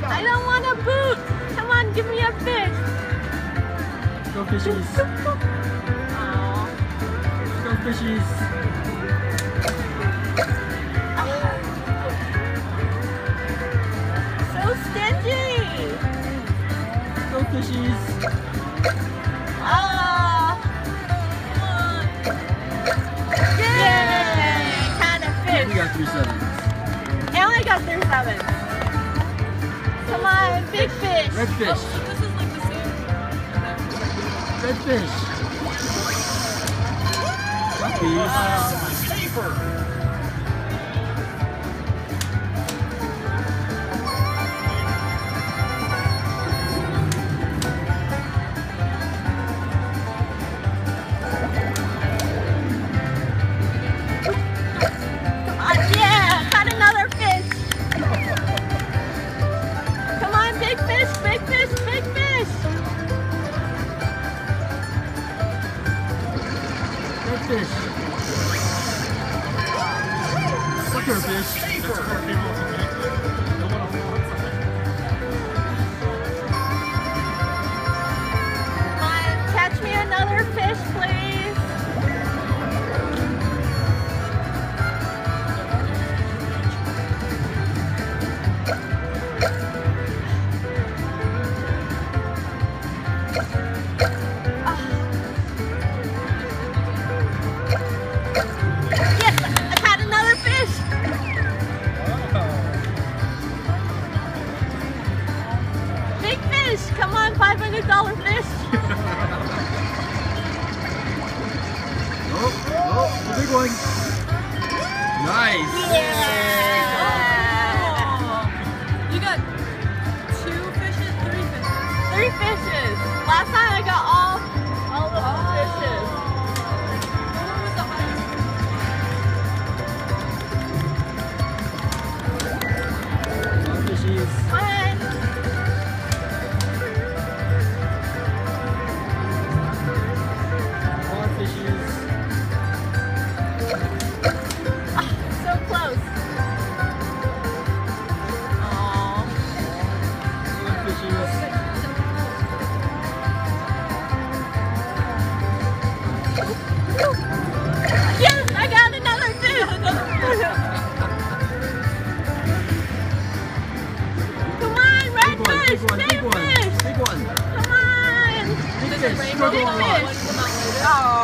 I don't want a boot. Come on, give me a fish. Go fishies. Aww. Go fishies. So stingy. Go fishies. Yay! Caught a fish. We got 3 sevens. I only got 3 sevens. Come on, big fish. Red fish. Oh, so this is like the same. Red fish. Puppies. Paper. Yeah, caught another fish. Come on, big fish, big fish, big fish. Red fish. Sucker fish. Come on, catch me another fish, please. Yes, I caught another fish. Big fish, come on, $500 fish. Oh, the big one. Nice. Yeah. You got 2 fishes, 3 fishes. 3 fishes. Last time I got all of the fishes. What was the highest? Go fishies. Come on. More fishies. So close. Aww. More fishies. Yes, I got another fish. Come on, red fish, Big one, big big one, fish. big one. Come on. Big Does fish. the rainbow Struggle one on. come out later? Aww.